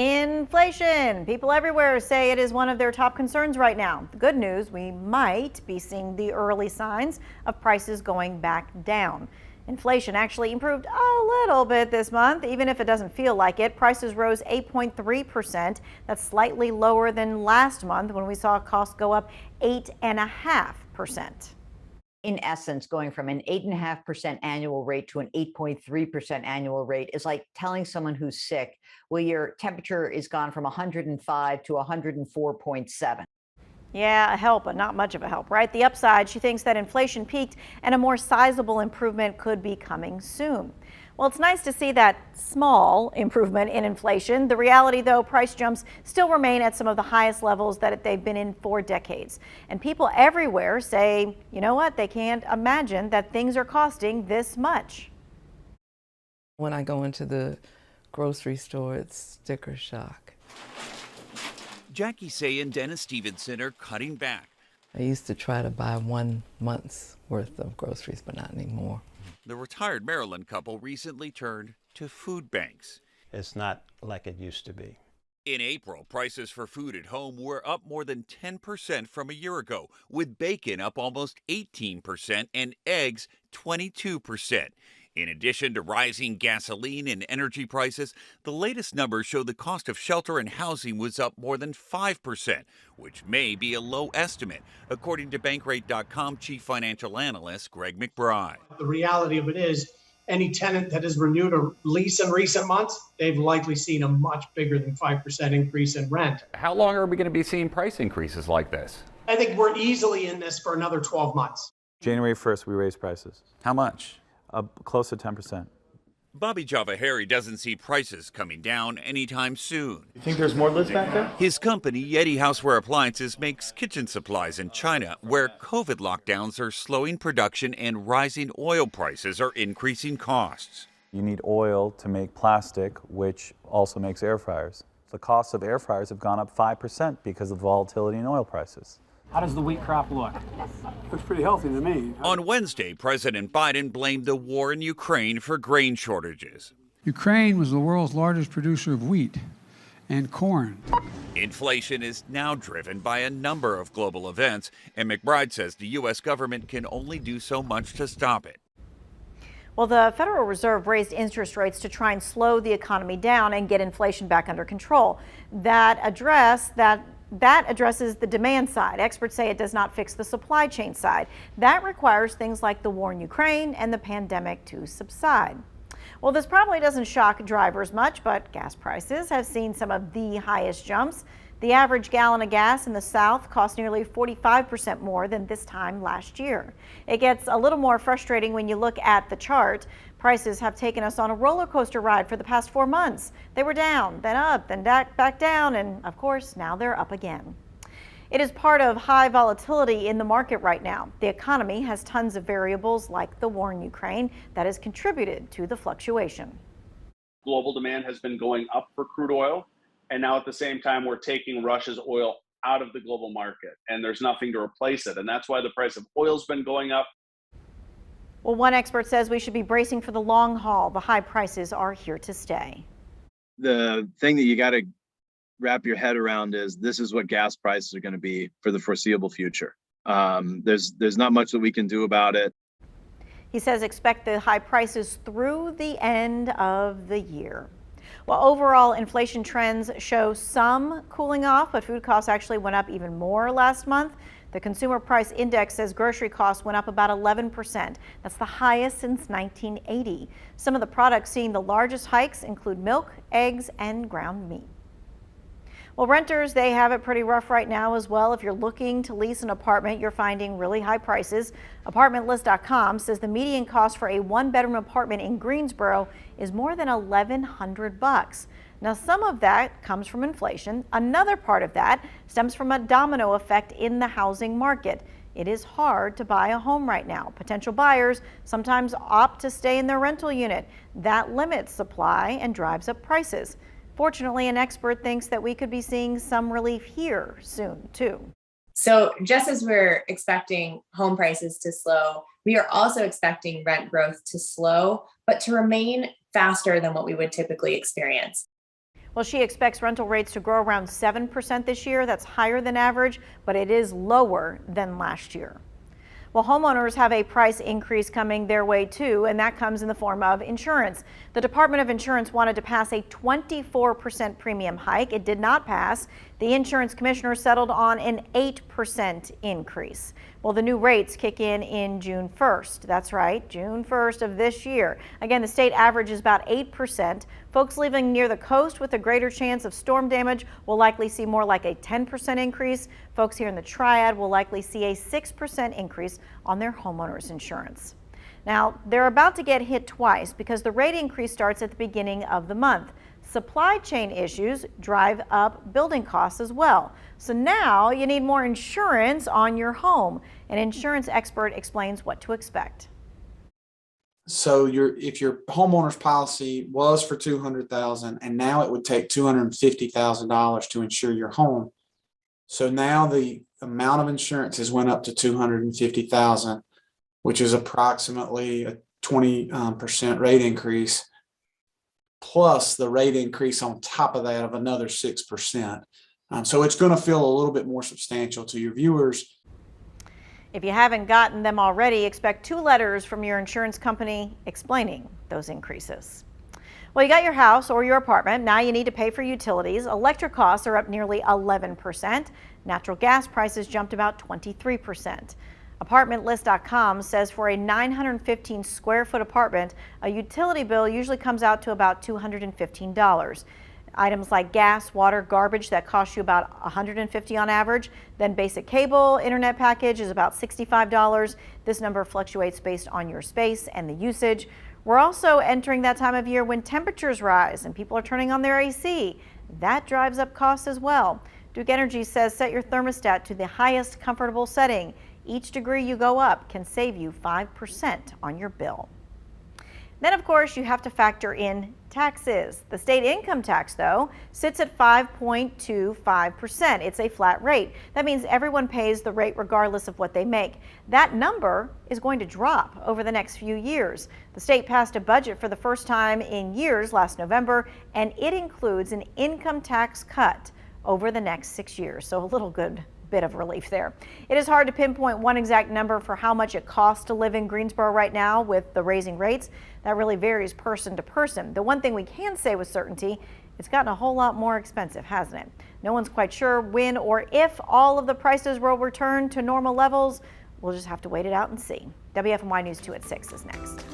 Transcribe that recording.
Inflation. People everywhere say it is one of their top concerns right now. The good news, we might be seeing the early signs of prices going back down. Inflation actually improved a little bit this month, even if it doesn't feel like it. Prices rose 8.3%. That's slightly lower than last month when we saw costs go up 8.5%. In essence, going from an 8.5% annual rate to an 8.3% annual rate is like telling someone who's sick, well, your temperature is gone from 105 to 104.7. Yeah, a help, but not much of a help, right? The upside, she thinks that inflation peaked and a more sizable improvement could be coming soon. Well, it's nice to see that small improvement in inflation. The reality, though, price jumps still remain at some of the highest levels that they've been in for decades. And people everywhere say, you know what, they can't imagine that things are costing this much. When I go into the grocery store, it's sticker shock. Jackie Say and Dennis Stevenson are cutting back. I used to try to buy 1 month's worth of groceries, but not anymore. The retired Maryland couple recently turned to food banks. It's not like it used to be. In April, prices for food at home were up more than 10% from a year ago, with bacon up almost 18% and eggs 22%. In addition to rising gasoline and energy prices, the latest numbers show the cost of shelter and housing was up more than 5%, which may be a low estimate, according to Bankrate.com chief financial analyst Greg McBride. The reality of it is, any tenant that has renewed a lease in recent months, they've likely seen a much bigger than 5% increase in rent. How long are we going to be seeing price increases like this? I think we're easily in this for another 12 months. January 1st, we raised prices. How much? Close to 10%. Bobby Javahari doesn't see prices coming down anytime soon. You think there's more lids back there? His company, Yeti Houseware Appliances, makes kitchen supplies in China, where COVID lockdowns are slowing production and rising oil prices are increasing costs. You need oil to make plastic, which also makes air fryers. The cost of air fryers have gone up 5% because of volatility in oil prices. How does the wheat crop look? Looks pretty healthy to me. On Wednesday, President Biden blamed the war in Ukraine for grain shortages. Ukraine was the world's largest producer of wheat and corn. Inflation is now driven by a number of global events, and McBride says the U.S. government can only do so much to stop it. Well, the Federal Reserve raised interest rates to try and slow the economy down and get inflation back under control. That addresses the demand side. Experts say it does not fix the supply chain side. That requires things like the war in Ukraine and the pandemic to subside. Well, this probably doesn't shock drivers much, but gas prices have seen some of the highest jumps. The average gallon of gas in the South cost nearly 45% more than this time last year. It gets a little more frustrating when you look at the chart. Prices have taken us on a roller coaster ride for the past 4 months. They were down, then up, then back down, and of course, now they're up again. It is part of high volatility in the market right now. The economy has tons of variables like the war in Ukraine that has contributed to the fluctuation. Global demand has been going up for crude oil, and now at the same time, we're taking Russia's oil out of the global market, and there's nothing to replace it. And that's why the price of oil's been going up. Well, one expert says we should be bracing for the long haul. The high prices are here to stay. The thing that you got to wrap your head around is this is what gas prices are going to be for the foreseeable future. There's not much that we can do about it. He says expect the high prices through the end of the year. Well, overall inflation trends show some cooling off, but food costs actually went up even more last month. The Consumer Price Index says grocery costs went up about 11%. That's the highest since 1980. Some of the products seeing the largest hikes include milk, eggs, and ground meat. Well, renters, they have it pretty rough right now as well. If you're looking to lease an apartment, you're finding really high prices. ApartmentList.com says the median cost for a one-bedroom apartment in Greensboro is more than $1,100. Now, some of that comes from inflation. Another part of that stems from a domino effect in the housing market. It is hard to buy a home right now. Potential buyers sometimes opt to stay in their rental unit. That limits supply and drives up prices. Fortunately, an expert thinks that we could be seeing some relief here soon, too. So just as we're expecting home prices to slow, we are also expecting rent growth to slow, but to remain faster than what we would typically experience. Well, she expects rental rates to grow around 7% this year. That's higher than average, but it is lower than last year. Well, homeowners have a price increase coming their way too, and that comes in the form of insurance. The Department of Insurance wanted to pass a 24% premium hike. It did not pass. The insurance commissioner settled on an 8% increase. Well, the new rates kick in June 1st. That's right, June 1st of this year. Again, the state average is about 8%. Folks living near the coast with a greater chance of storm damage will likely see more like a 10% increase. Folks here in the Triad will likely see a 6% increase on their homeowners insurance. Now, they're about to get hit twice because the rate increase starts at the beginning of the month. Supply chain issues drive up building costs as well. So now you need more insurance on your home. An insurance expert explains what to expect. So if your homeowner's policy was for $200,000 and now it would take $250,000 to insure your home. So now the amount of insurance has went up to $250,000, which is approximately a 20% rate increase, plus the rate increase on top of that of another 6%. So it's going to feel a little bit more substantial to your viewers. If you haven't gotten them already, expect 2 letters from your insurance company explaining those increases. Well, you got your house or your apartment. Now you need to pay for utilities. Electric costs are up nearly 11%. Natural gas prices jumped about 23%. ApartmentList.com says for a 915 square foot apartment, a utility bill usually comes out to about $215. Items like gas, water, garbage that cost you about $150 on average. Then basic cable, internet package is about $65. This number fluctuates based on your space and the usage. We're also entering that time of year when temperatures rise and people are turning on their AC. That drives up costs as well. Duke Energy says set your thermostat to the highest comfortable setting. Each degree you go up can save you 5% on your bill. Then, of course, you have to factor in taxes. The state income tax, though, sits at 5.25%. It's a flat rate. That means everyone pays the rate regardless of what they make. That number is going to drop over the next few years. The state passed a budget for the first time in years last November, and it includes an income tax cut over the next 6 years. So a little good bit of relief there. It is hard to pinpoint one exact number for how much it costs to live in Greensboro right now with the raising rates. That really varies person to person. The one thing we can say with certainty, it's gotten a whole lot more expensive, hasn't it? No one's quite sure when or if all of the prices will return to normal levels. We'll just have to wait it out and see. WFMY News 2 at 6 is next.